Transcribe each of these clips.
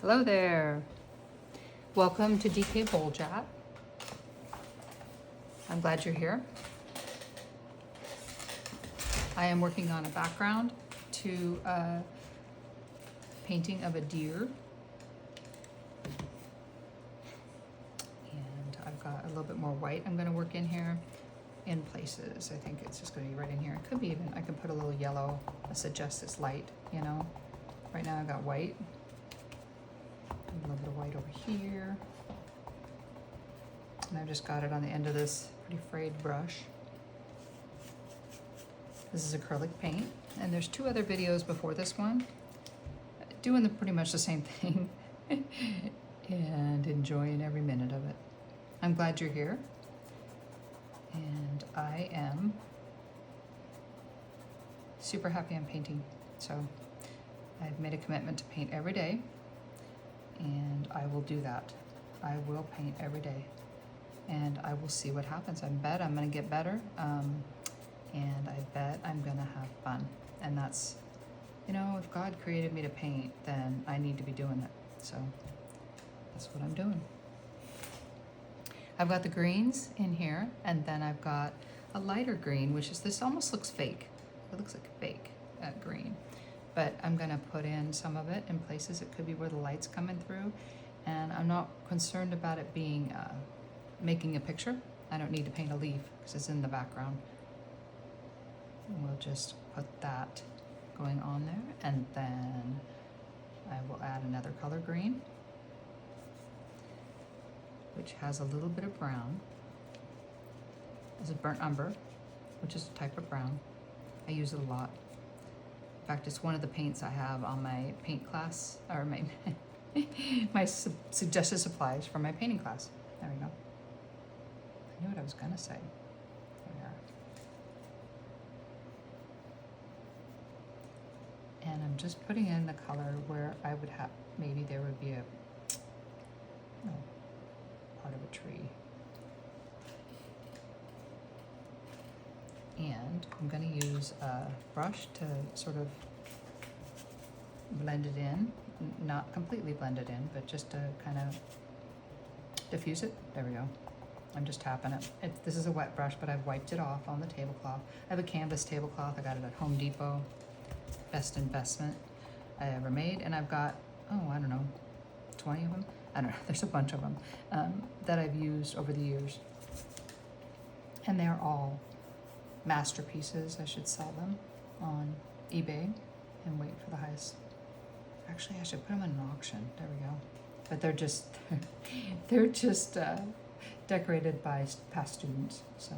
Hello there. Welcome to DK Boljat. I'm glad you're here. I am working on a background to a painting of a deer. And I've got a little bit more white I'm going to work in here in places. I think it's just going to be right in here. It could be even, I can put a little yellow that suggests it's light, you know. Right now I've got white. A little bit of white over here. And I've just got it on the end of this pretty frayed brush. This is acrylic paint, and there's two other videos before this one doing pretty much the same thing and enjoying every minute of it. I'm glad you're here, and I am super happy I'm painting. So I've made a commitment to paint every day, and I will do that. I will paint every day, and I will see what happens. I bet I'm going to get better, and I bet I'm going to have fun. And that's, you know, if God created me to paint, then I need to be doing it. So that's what I'm doing. I've got the greens in here, and then I've got a lighter green, which is, this almost looks fake. It looks like a fake green. But I'm gonna put in some of it in places. It could be where the light's coming through. And I'm not concerned about it being, making a picture. I don't need to paint a leaf because it's in the background. And we'll just put that going on there. And then I will add another color green, which has a little bit of brown. This is burnt umber, which is a type of brown. I use it a lot. In fact, it's one of the paints I have on my paint class, or my my suggested supplies for my painting class. There we go. I knew what I was gonna say. There we are. And I'm just putting in the color where I would have, maybe there would be a, no, part of a tree. And I'm going to use a brush to sort of blend it in, not completely blend it in, but just to kind of diffuse it. There we go. I'm just tapping it. This is a wet brush, but I've wiped it off on the tablecloth. I have a canvas tablecloth. I got it at Home Depot. Best investment I ever made. And I've got, oh, I don't know, 20 of them? I don't know. There's a bunch of them that I've used over the years. And they're all masterpieces. I should sell them on eBay and wait for the highest. Actually, I should put them in an auction. There we go. But they're just decorated by past students. So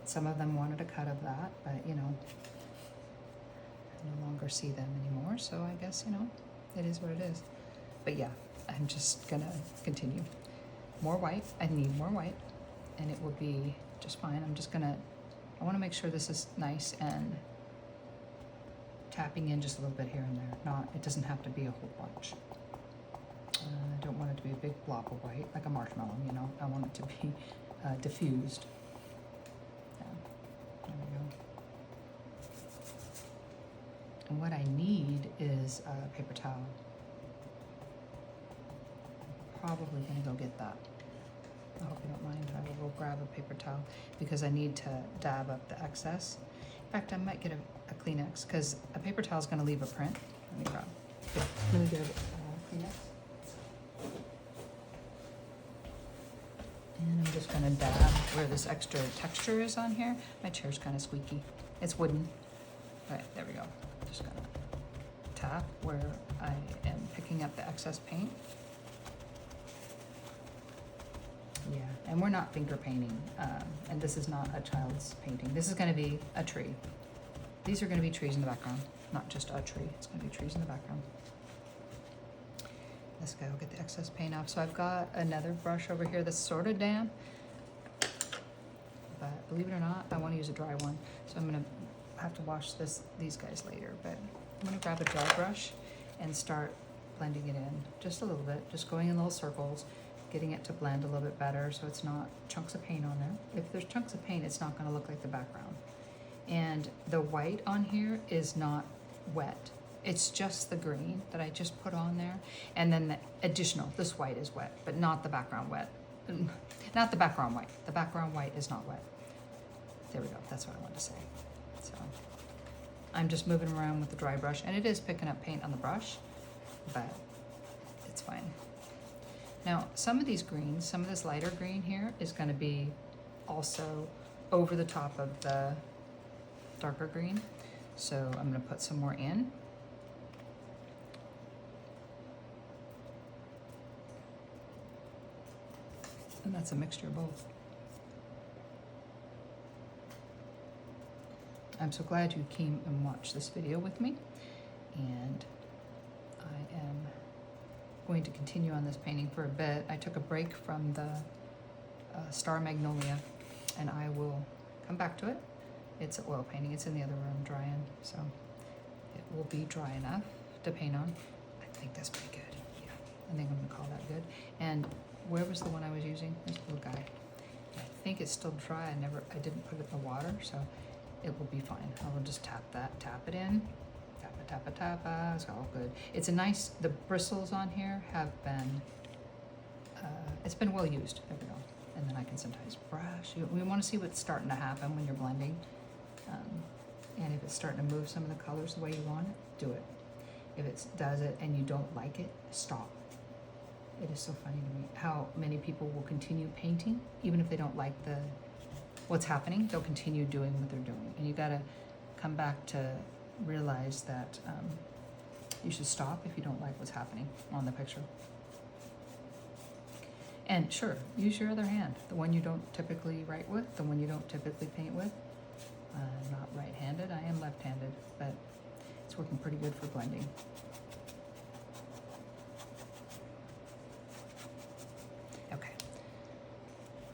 some of them wanted a cut of that, but you know, I no longer see them anymore. So I guess, you know, it is what it is. But yeah, I'm just gonna continue. More white. I need more white, and it will be just fine. I want to make sure this is nice and tapping in just a little bit here and there. It doesn't have to be a whole bunch. I don't want it to be a big blob of white, like a marshmallow, you know. I want it to be diffused. Yeah. There we go. And what I need is a paper towel. Probably gonna go get that. I hope you don't mind. I will go grab a paper towel because I need to dab up the excess. In fact, I might get a Kleenex because a paper towel is going to leave a print. Let me get a Kleenex. And I'm just going to dab where this extra texture is on here. My chair's kind of squeaky. It's wooden. All right, there we go. Just going to tap where I am picking up the excess paint. Yeah, and we're not finger painting, and this is not a child's painting. This is going to be a tree. These are going to be trees in the background, not just a tree. It's going to be trees in the background. This guy will get the excess paint off. So I've got another brush over here that's sort of damp, but believe it or not, I want to use a dry one. So I'm going to have to wash these guys later, but I'm going to grab a dry brush and start blending it in just a little bit, just going in little circles, getting it to blend a little bit better so it's not chunks of paint on there. If there's chunks of paint, it's not going to look like the background. And the white on here is not wet. It's just the green that I just put on there, and then the additional, this white is wet, but not the background wet. Not the background white. The background white is not wet. There we go, that's what I wanted to say. So I'm just moving around with the dry brush, and it is picking up paint on the brush, but it's fine. Now, some of these greens, some of this lighter green here is gonna be also over the top of the darker green. So I'm gonna put some more in. And that's a mixture of both. I'm so glad you came and watched this video with me. And I am going to continue on this painting for a bit. I took a break from the Star Magnolia, and I will come back to it. It's an oil painting. It's in the other room drying, so it will be dry enough to paint on. I think that's pretty good. Yeah, I think I'm gonna call that good. And where was the one I was using? This little guy. I think it's still dry. I didn't put it in the water, so it will be fine. I will just tap it in. Tap it, it's all good. It's a nice, the bristles on here have been, it's been well used. There we go. And then I can sometimes brush. We want to see what's starting to happen when you're blending. And if it's starting to move some of the colors the way you want it, do it. If it does it and you don't like it, stop. It is so funny to me how many people will continue painting, even if they don't like what's happening, they'll continue doing what they're doing. And you gotta come back to realize that you should stop if you don't like what's happening on the picture. And sure, use your other hand, the one you don't typically write with, the one you don't typically paint with. I'm not right-handed, I am left-handed, but it's working pretty good for blending. Okay,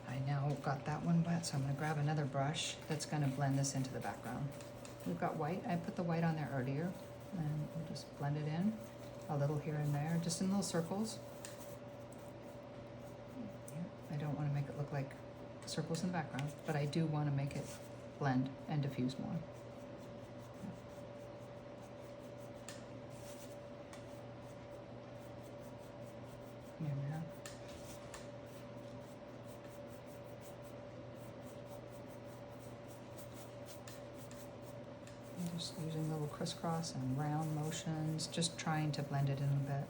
I now got that one wet, so I'm gonna grab another brush that's gonna blend this into the background. We've got white, I put the white on there earlier, and we'll just blend it in, a little here and there, just in little circles. I don't want to make it look like circles in the background, but I do want to make it blend and diffuse more. There we are. I'm just using little crisscross and round motions, just trying to blend it in a bit.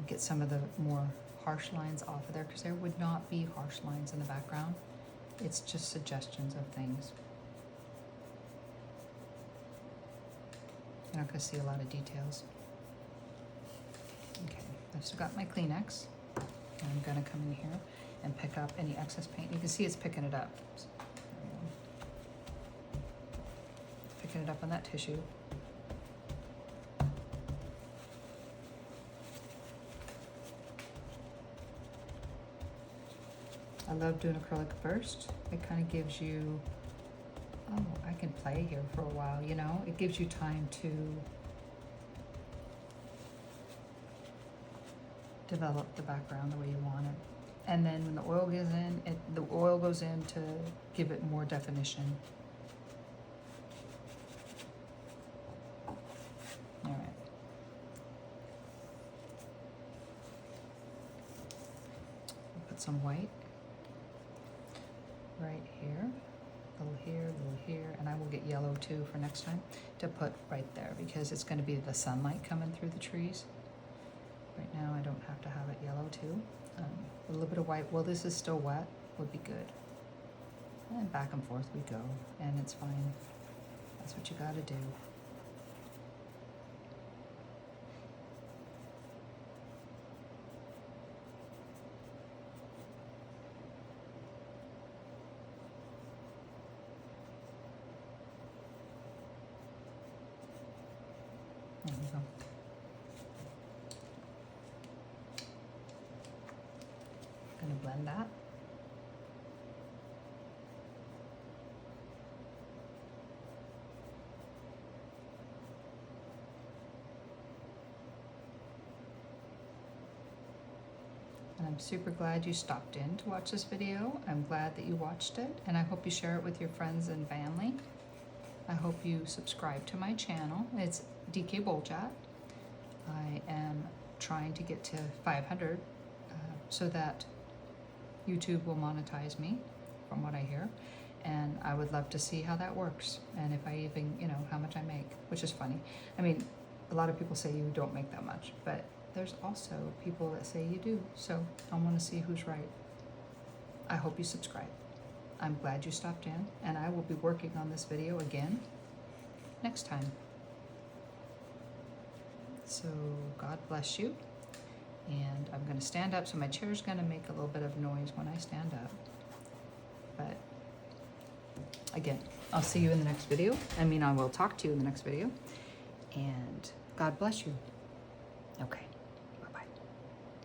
Get some of the more harsh lines off of there, because there would not be harsh lines in the background. It's just suggestions of things. You're not going to see a lot of details. Okay, I've still got my Kleenex. And I'm going to come in here and pick up any excess paint. You can see it's picking it up. So, there we go. Picking it up on that tissue. I love doing acrylic first. It kind of gives you, oh, I can play here for a while, you know? It gives you time to develop the background the way you want it. And then when the oil goes in, the oil goes in to give it more definition. All right. Put some white right here, a little here, and I will get yellow too for next time to put right there, because it's going to be the sunlight coming through the trees. Right now I don't have to have it yellow too. A little bit of white, well, this is still wet, would be good. And back and forth we go, and it's fine. That's what you got to do. There we go. Gonna blend that. And I'm super glad you stopped in to watch this video. I'm glad that you watched it, and I hope you share it with your friends and family. I hope you subscribe to my channel. It's DK Bowl Chat. I am trying to get to 500 so that YouTube will monetize me, from what I hear. And I would love to see how that works. And if I even, you know, how much I make, which is funny. I mean, a lot of people say you don't make that much, but there's also people that say you do. So I want to see who's right. I hope you subscribe. I'm glad you stopped in, and I will be working on this video again next time. So God bless you. And I'm going to stand up, so my chair's going to make a little bit of noise when I stand up. But again, I'll see you in the next video. I mean, I will talk to you in the next video. And God bless you. Okay.